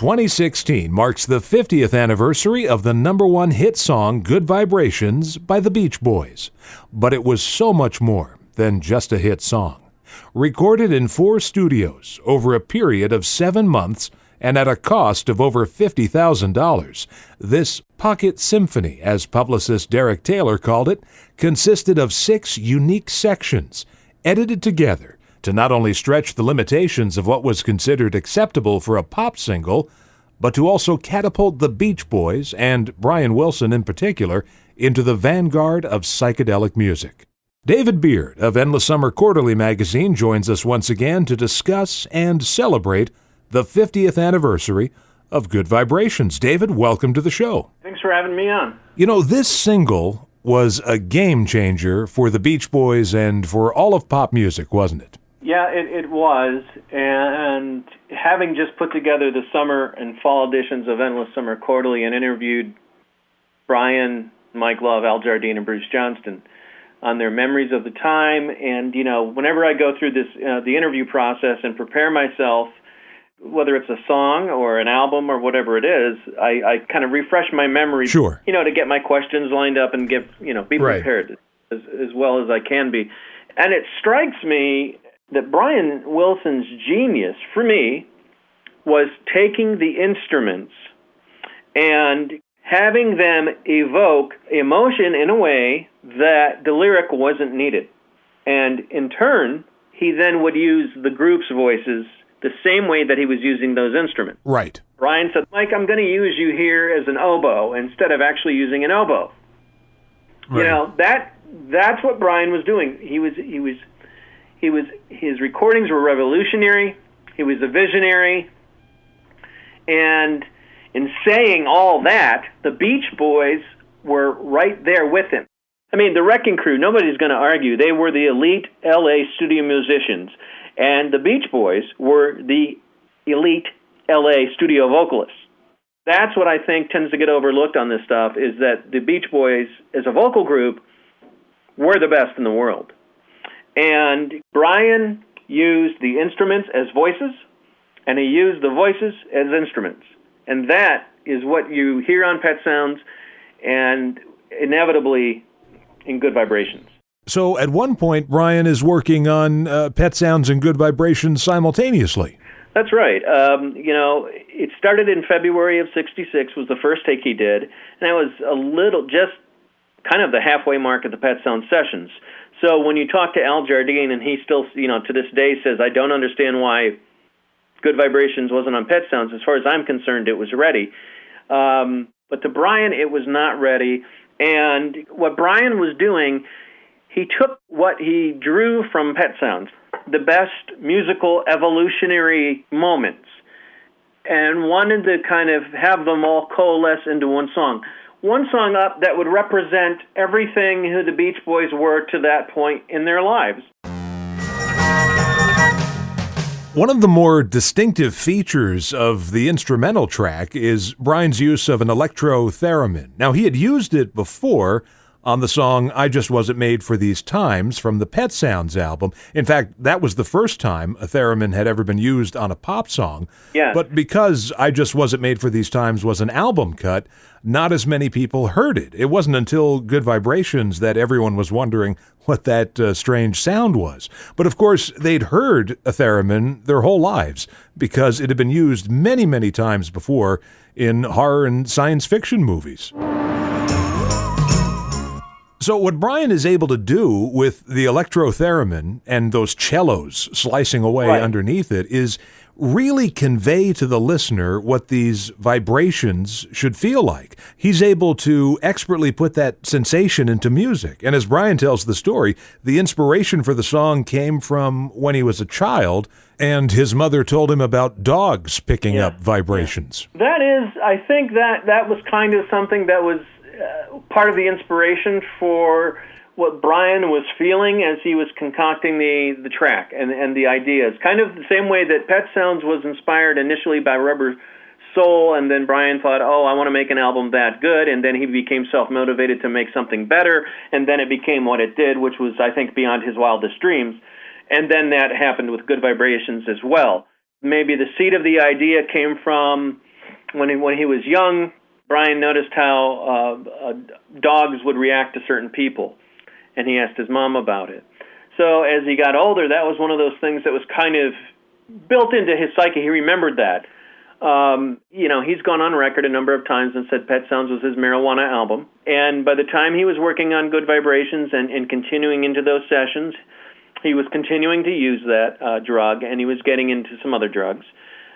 2016 marks the 50th anniversary of the number one hit song Good Vibrations by the Beach Boys. But it was so much more than just a hit song. Recorded in 4 studios over a period of 7 months and at a cost of over $50,000, this pocket symphony, as publicist Derek Taylor called it, consisted of 6 unique sections, edited together to not only stretch the limitations of what was considered acceptable for a pop single, but to also catapult the Beach Boys, and Brian Wilson in particular, into the vanguard of psychedelic music. David Beard of Endless Summer Quarterly magazine joins us once again to discuss and celebrate the 50th anniversary of Good Vibrations. David, welcome to the show. Thanks for having me on. You know, this single was a game changer for the Beach Boys and for all of pop music, wasn't it? Yeah, it was, and having just put together the summer and fall editions of Endless Summer Quarterly and interviewed Brian, Mike Love, Al Jardine, and Bruce Johnston on their memories of the time, and, you know, whenever I go through this, the interview process and prepare myself, whether it's a song or an album or whatever it is, I kind of refresh my memory, sure, you know, to get my questions lined up and be prepared as well as I can be. And it strikes me that Brian Wilson's genius, for me, was taking the instruments and having them evoke emotion in a way that the lyric wasn't needed. And in turn, he then would use the group's voices the same way that he was using those instruments. Right. Brian said, Mike, I'm going to use you here as an oboe instead of actually using an oboe. Right. You know, that's what Brian was doing. His recordings were revolutionary. He was a visionary. And in saying all that, the Beach Boys were right there with him. I mean, the Wrecking Crew, nobody's going to argue. They were the elite L.A. studio musicians. And the Beach Boys were the elite L.A. studio vocalists. That's what I think tends to get overlooked on this stuff, is that the Beach Boys, as a vocal group, were the best in the world. And Brian used the instruments as voices, and he used the voices as instruments. And that is what you hear on Pet Sounds and inevitably in Good Vibrations. So at one point, Brian is working on Pet Sounds and Good Vibrations simultaneously. That's right. You know, it started in February of '66 was the first take he did, and it was just kind of the halfway mark of the Pet Sounds sessions. So when you talk to Al Jardine, and he still, you know, to this day says, I don't understand why Good Vibrations wasn't on Pet Sounds. As far as I'm concerned, it was ready. But to Brian, it was not ready. And what Brian was doing, he took what he drew from Pet Sounds, the best musical evolutionary moments, and wanted to kind of have them all coalesce into one song. One song up that would represent everything who the Beach Boys were to that point in their lives. One of the more distinctive features of the instrumental track is Brian's use of an electro-theremin. Now, he had used it before on the song I Just Wasn't Made for These Times from the Pet Sounds album. In fact, that was the first time a theremin had ever been used on a pop song. Yeah. But because I Just Wasn't Made for These Times was an album cut, not as many people heard it. It wasn't until Good Vibrations that everyone was wondering what that strange sound was. But of course, they'd heard a theremin their whole lives because it had been used many, many times before in horror and science fiction movies. So what Brian is able to do with the electro-theremin and those cellos slicing away underneath it is really convey to the listener what these vibrations should feel like. He's able to expertly put that sensation into music. And as Brian tells the story, the inspiration for the song came from when he was a child, and his mother told him about dogs picking up vibrations. Yeah. That is, I think that was kind of something that was part of the inspiration for what Brian was feeling as he was concocting the track and the ideas. Kind of the same way that Pet Sounds was inspired initially by Rubber Soul, and then Brian thought, I want to make an album that good, and then he became self-motivated to make something better, and then it became what it did, which was, I think, beyond his wildest dreams. And then that happened with Good Vibrations as well. Maybe the seed of the idea came from when he was young, Brian noticed how dogs would react to certain people, and he asked his mom about it. So as he got older, that was one of those things that was kind of built into his psyche. He remembered that. He's gone on record a number of times and said Pet Sounds was his marijuana album. And by the time he was working on Good Vibrations and continuing into those sessions, he was continuing to use that drug, and he was getting into some other drugs.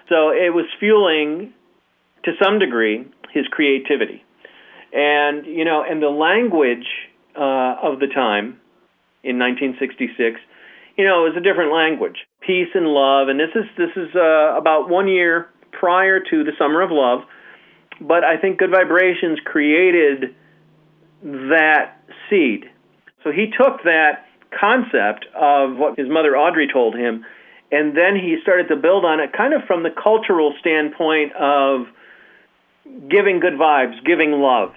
So it was fueling, to some degree, his creativity. And, and the language of the time, in 1966, it was a different language. Peace and love, and this is about 1 year prior to the Summer of Love, but I think Good Vibrations created that seed. So he took that concept of what his mother Audrey told him, and then he started to build on it kind of from the cultural standpoint of giving good vibes, giving love.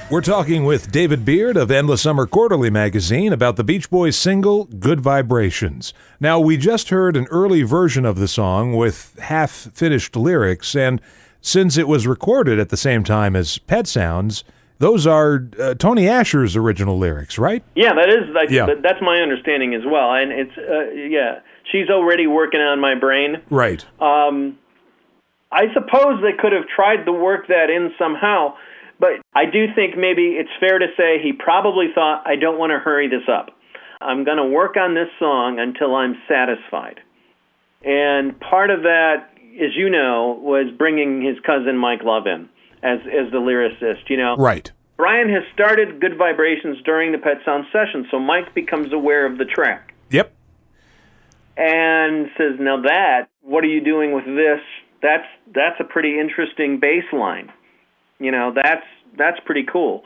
We're talking with David Beard of Endless Summer Quarterly magazine about the Beach Boys single, Good Vibrations. Now, we just heard an early version of the song with half-finished lyrics, and since it was recorded at the same time as Pet Sounds, those are Tony Asher's original lyrics, right? Yeah, that's my understanding as well. And it's, She's Already Working on My Brain. Right. I suppose they could have tried to work that in somehow, but I do think maybe it's fair to say he probably thought, I don't want to hurry this up. I'm going to work on this song until I'm satisfied. And part of that, as you know, was bringing his cousin Mike Love in as the lyricist, Right. Brian has started Good Vibrations during the Pet Sounds session, so Mike becomes aware of the track. Yep. And says, now what are you doing with this? That's a pretty interesting bass line. That's pretty cool.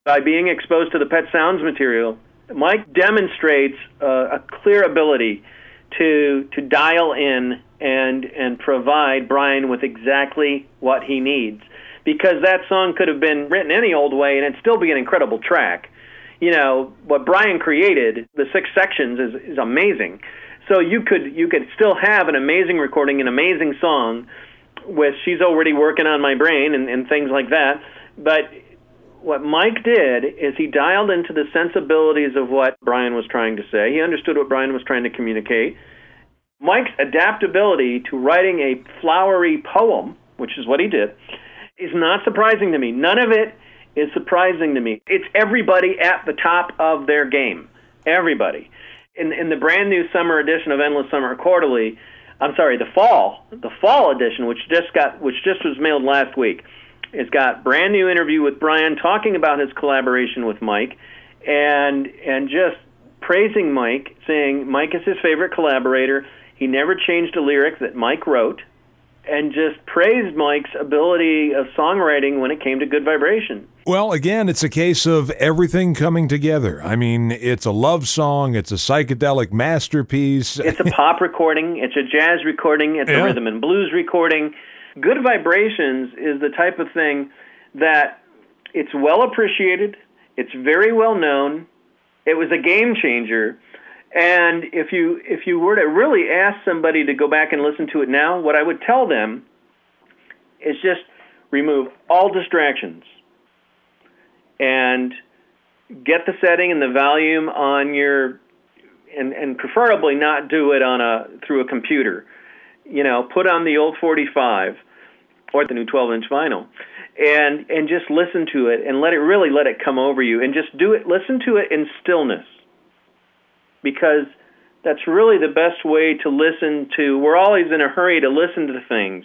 By being exposed to the Pet Sounds material, Mike demonstrates a clear ability to dial in and provide Brian with exactly what he needs. Because that song could have been written any old way and it'd still be an incredible track. What Brian created, the 6 sections, is amazing. So you could still have an amazing recording, an amazing song, with She's Already Working on My Brain and things like that. But what Mike did is he dialed into the sensibilities of what Brian was trying to say. He understood what Brian was trying to communicate. Mike's adaptability to writing a flowery poem, which is what he did, is not surprising to me. None of it is surprising to me. It's everybody at the top of their game. Everybody. In the brand new summer edition of Endless Summer Quarterly, the fall edition, which just was mailed last week, it's got brand new interview with Brian talking about his collaboration with Mike, and just praising Mike, saying Mike is his favorite collaborator. He never changed a lyric that Mike wrote, and just praised Mike's ability of songwriting when it came to Good Vibration. Well, again, it's a case of everything coming together. I mean, it's a love song, it's a psychedelic masterpiece. It's a pop recording, it's a jazz recording, it's a rhythm and blues recording. Good Vibrations is the type of thing that it's well appreciated, it's very well known, it was a game changer. And if you were to really ask somebody to go back and listen to it now, what I would tell them is just remove all distractions and get the setting and the volume on your, and preferably not do it through a computer. Put on the old 45 or the new 12-inch vinyl and just listen to it and let it come over you and just listen to it in stillness. Because that's really the best way to listen to. We're always in a hurry to listen to things.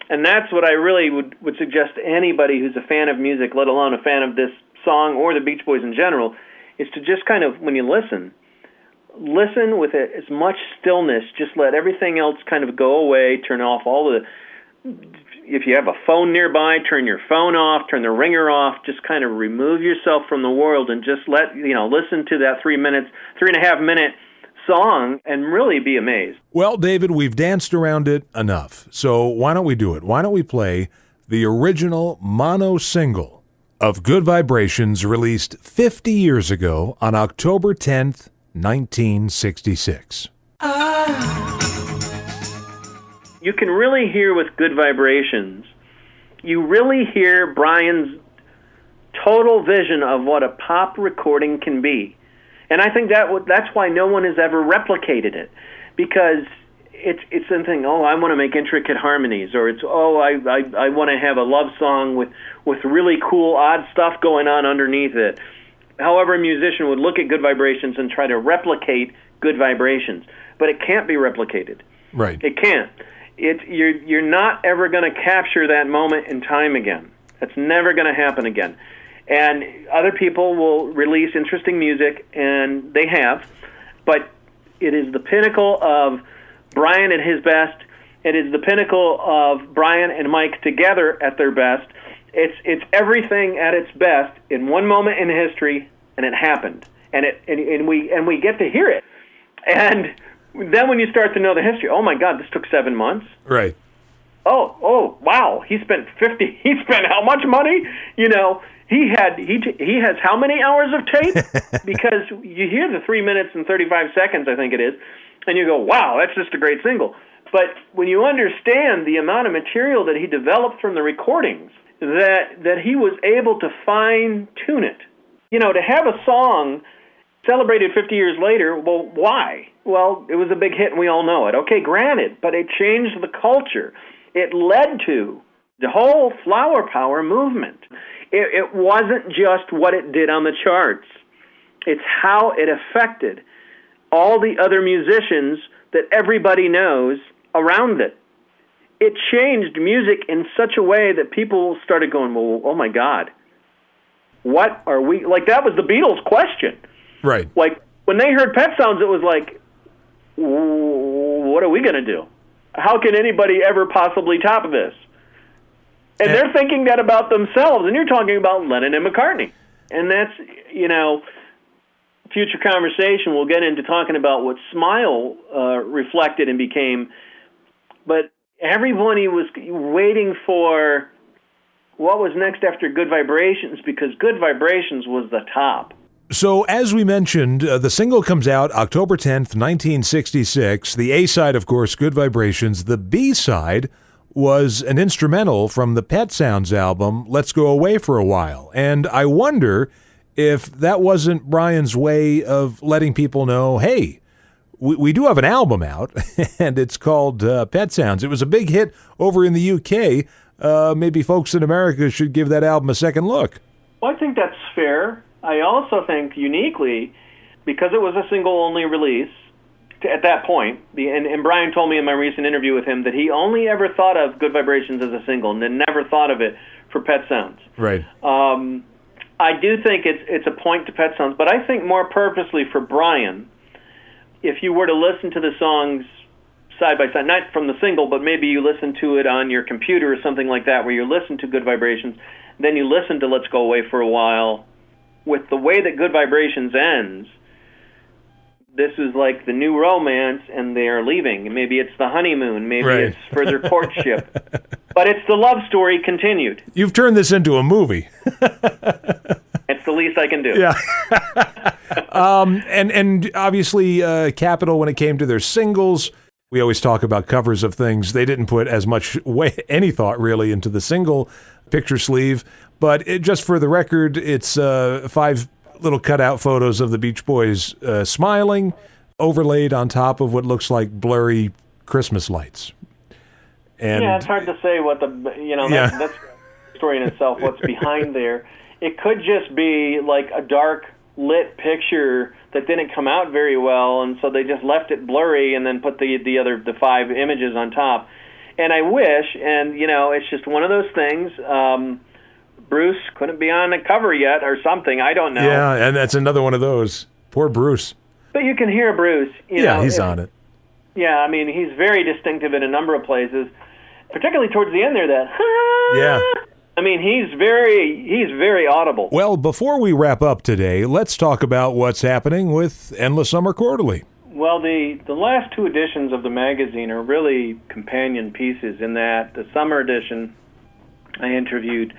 And that's what I really would suggest to anybody who's a fan of music, let alone a fan of this song or the Beach Boys in general, is to just kind of, when you listen with as much stillness. Just let everything else kind of go away, turn off if you have a phone nearby, turn your phone off, turn the ringer off, just kind of remove yourself from the world and just listen to that 3.5 minute song and really be amazed. Well, David, we've danced around it enough. So why don't we do it? Why don't we play the original mono single of Good Vibrations, released 50 years ago on October 10th, 1966. you can really hear with Good Vibrations, you really hear Brian's total vision of what a pop recording can be. And I think that's why no one has ever replicated it, because it's something, I want to make intricate harmonies, or it's, I want to have a love song with really cool, odd stuff going on underneath it. However, a musician would look at Good Vibrations and try to replicate Good Vibrations, but it can't be replicated. Right. It can't. You're not ever going to capture that moment in time again. That's never going to happen again. And other people will release interesting music, and they have, but it is the pinnacle of Brian at his best. It is the pinnacle of Brian and Mike together at their best. It's everything at its best in one moment in history, and it happened, and we get to hear it. And then when you start to know the history, oh my God, this took 7 months. Right. Oh, wow, he spent how much money? He has how many hours of tape? Because you hear the 3 minutes and 35 seconds, I think it is, and you go, wow, that's just a great single. But when you understand the amount of material that he developed from the recordings, that he was able to fine-tune it. To have a song celebrated 50 years later, well, why? Well, it was a big hit and we all know it. Okay, granted, but it changed the culture. It led to the whole flower power movement. It wasn't just what it did on the charts. It's how it affected all the other musicians that everybody knows around it. It changed music in such a way that people started going, well, oh my God, what are we, like that was the Beatles' question. Right. Like when they heard Pet Sounds, it was like, what are we going to do? How can anybody ever possibly top this? And they're thinking that about themselves, and you're talking about Lennon and McCartney. And that's, future conversation, we'll get into talking about what Smile reflected and became. But everybody was waiting for what was next after Good Vibrations, because Good Vibrations was the top. So, as we mentioned, the single comes out October 10th, 1966. The A-side, of course, Good Vibrations. The B-side was an instrumental from the Pet Sounds album, Let's Go Away for a While. And I wonder if that wasn't Brian's way of letting people know, hey, we do have an album out, and it's called Pet Sounds. It was a big hit over in the UK. Maybe folks in America should give that album a second look. Well, I think that's fair. I also think uniquely, because it was a single-only release at that point, and Brian told me in my recent interview with him that he only ever thought of Good Vibrations as a single and then never thought of it for Pet Sounds. Right. I do think it's a point to Pet Sounds, but I think more purposely for Brian, if you were to listen to the songs side by side, not from the single, but maybe you listen to it on your computer or something like that, where you listen to Good Vibrations, then you listen to Let's Go Away for a While. With the way that Good Vibrations ends, this is like the new romance, and they are leaving. Maybe it's the honeymoon. Maybe it's further courtship. But it's the love story continued. You've turned this into a movie. It's the least I can do. Yeah. And obviously, Capitol, when it came to their singles, we always talk about covers of things. They didn't put as much any thought really into the single picture sleeve. But just for the record, it's 5 little cutout photos of the Beach Boys smiling, overlaid on top of what looks like blurry Christmas lights. And yeah, it's hard to say what that's a story in itself, what's behind there. It could just be like a dark lit picture that didn't come out very well, and so they just left it blurry and then put the 5 images on top. And I wish, and it's just one of those things. Bruce couldn't be on the cover yet or something. I don't know. Yeah, and that's another one of those. Poor Bruce. But you can hear Bruce. He's on it. Yeah, I mean, he's very distinctive in a number of places, particularly towards the end there. Yeah. I mean, he's very audible. Well, before we wrap up today, let's talk about what's happening with Endless Summer Quarterly. Well, the last 2 editions of the magazine are really companion pieces in that the summer edition, I interviewed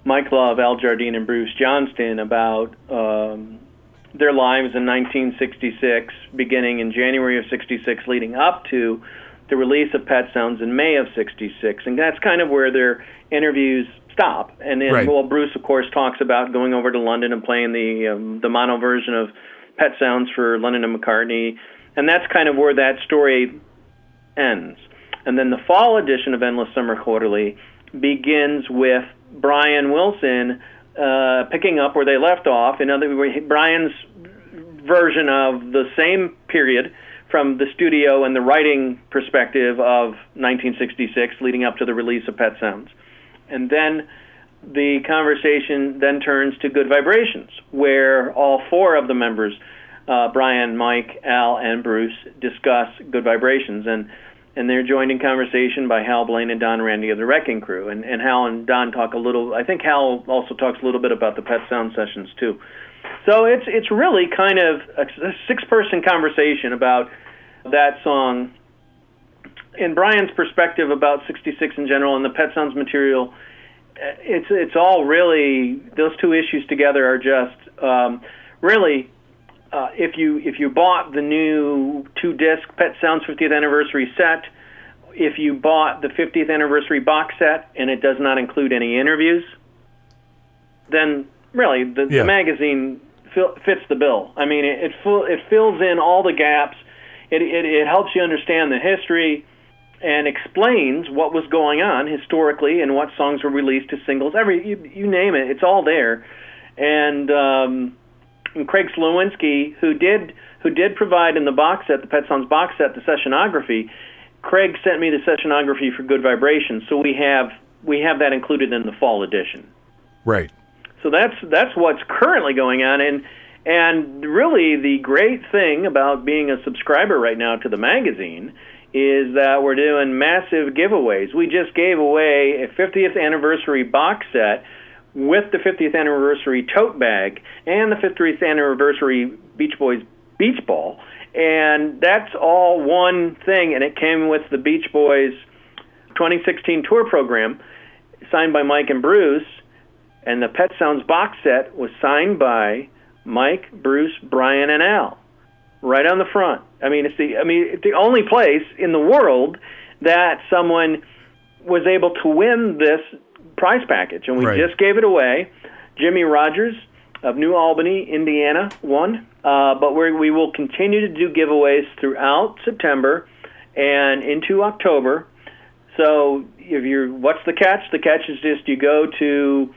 Mike Love, Al Jardine, and Bruce Johnston about their lives in 1966, beginning in January of 66, leading up to the release of Pet Sounds in May of '66, and that's kind of where their interviews stop. And then, well, Bruce, of course, talks about going over to London and playing the mono version of Pet Sounds for Lennon and McCartney, and that's kind of where that story ends. And then the fall edition of Endless Summer Quarterly begins with Brian Wilson picking up where they left off. In other words, Brian's version of the same period from the studio and the writing perspective of 1966 leading up to the release of Pet Sounds. And then the conversation then turns to Good Vibrations, where all four of the members, Brian, Mike, Al, and Bruce, discuss Good Vibrations. And they're joined in conversation by Hal Blaine and Don Randy of the Wrecking Crew. And Hal and Don talk a little, I think Hal also talks a little bit about the Pet Sound sessions too. So it's really kind of a six-person conversation about that song. In Brian's perspective about 66 in general and the Pet Sounds material, it's all really, those two issues together are just really, if you bought the new 2-disc Pet Sounds 50th anniversary set, if you bought the 50th anniversary box set and it does not include any interviews, then really the magazine fits the bill. I mean, it fills in all the gaps. It helps you understand the history and explains what was going on historically and what songs were released as singles. You name it, it's all there. And Craig Slowinski, who did provide in the box set, the Pet Sounds box set, the sessionography. Craig sent me the sessionography for Good Vibrations, so we have that included in the fall edition. Right. So that's what's currently going on, and really the great thing about being a subscriber right now to the magazine is that we're doing massive giveaways. We just gave away a 50th anniversary box set with the 50th anniversary tote bag and the 50th anniversary Beach Boys Beach Ball, and that's all one thing, and it came with the Beach Boys 2016 tour program signed by Mike and Bruce. And the Pet Sounds box set was signed by Mike, Bruce, Brian, and Al, right on the front. It's the only place in the world that someone was able to win this prize package, and we just gave it away. Jimmy Rogers of New Albany, Indiana, won. But we will continue to do giveaways throughout September and into October. So what's the catch? The catch is just you go to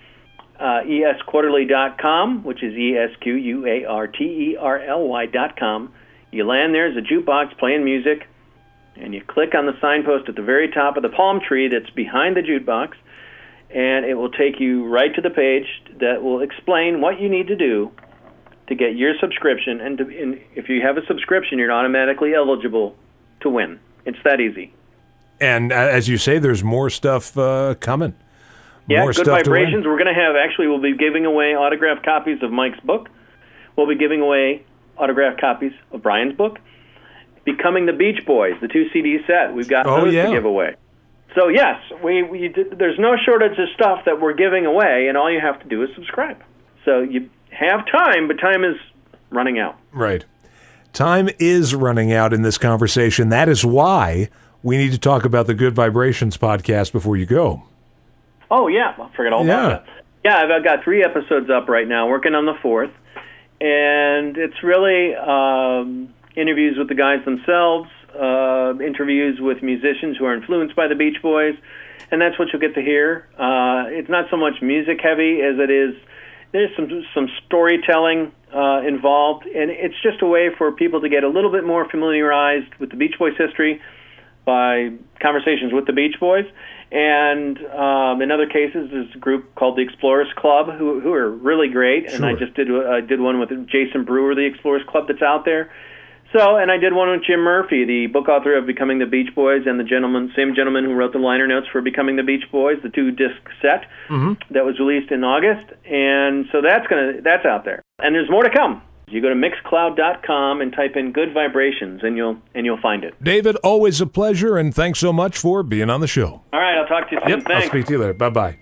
esquarterly.com, which is ESQUARTERLY.com. You land there as a jukebox playing music, and you click on the signpost at the very top of the palm tree that's behind the jukebox, and it will take you right to the page that will explain what you need to do to get your subscription. And if you have a subscription, you're automatically eligible to win. It's that easy. And as you say, there's more stuff coming. Yeah, Good Vibrations. We're going to have, we'll be giving away autographed copies of Mike's book. We'll be giving away autographed copies of Brian's book. Becoming the Beach Boys, the 2 CD set. We've got those to give away. So, yes, there's no shortage of stuff that we're giving away, and all you have to do is subscribe. So you have time, but time is running out. Right. Time is running out in this conversation. That is why we need to talk about the Good Vibrations podcast before you go. Oh, yeah. I forgot all about that. Yeah, I've got 3 episodes up right now, working on the 4th. And it's really interviews with the guys themselves, interviews with musicians who are influenced by the Beach Boys, and that's what you'll get to hear. It's not so much music heavy as it is, there's some storytelling involved, and it's just a way for people to get a little bit more familiarized with the Beach Boys history by conversations with the Beach Boys. And in other cases, there's a group called the Explorers Club who are really great. And I just did one with Jason Brewer, the Explorers Club that's out there. So, and I did one with Jim Murphy, the book author of Becoming the Beach Boys, and the same gentleman who wrote the liner notes for Becoming the Beach Boys, the 2-disc set that was released in August. And so that's out there. And there's more to come. You go to Mixcloud.com and type in Good Vibrations, and you'll find it. David, always a pleasure, and thanks so much for being on the show. All right, I'll talk to you soon. Yep, Thanks. I'll speak to you later. Bye-bye.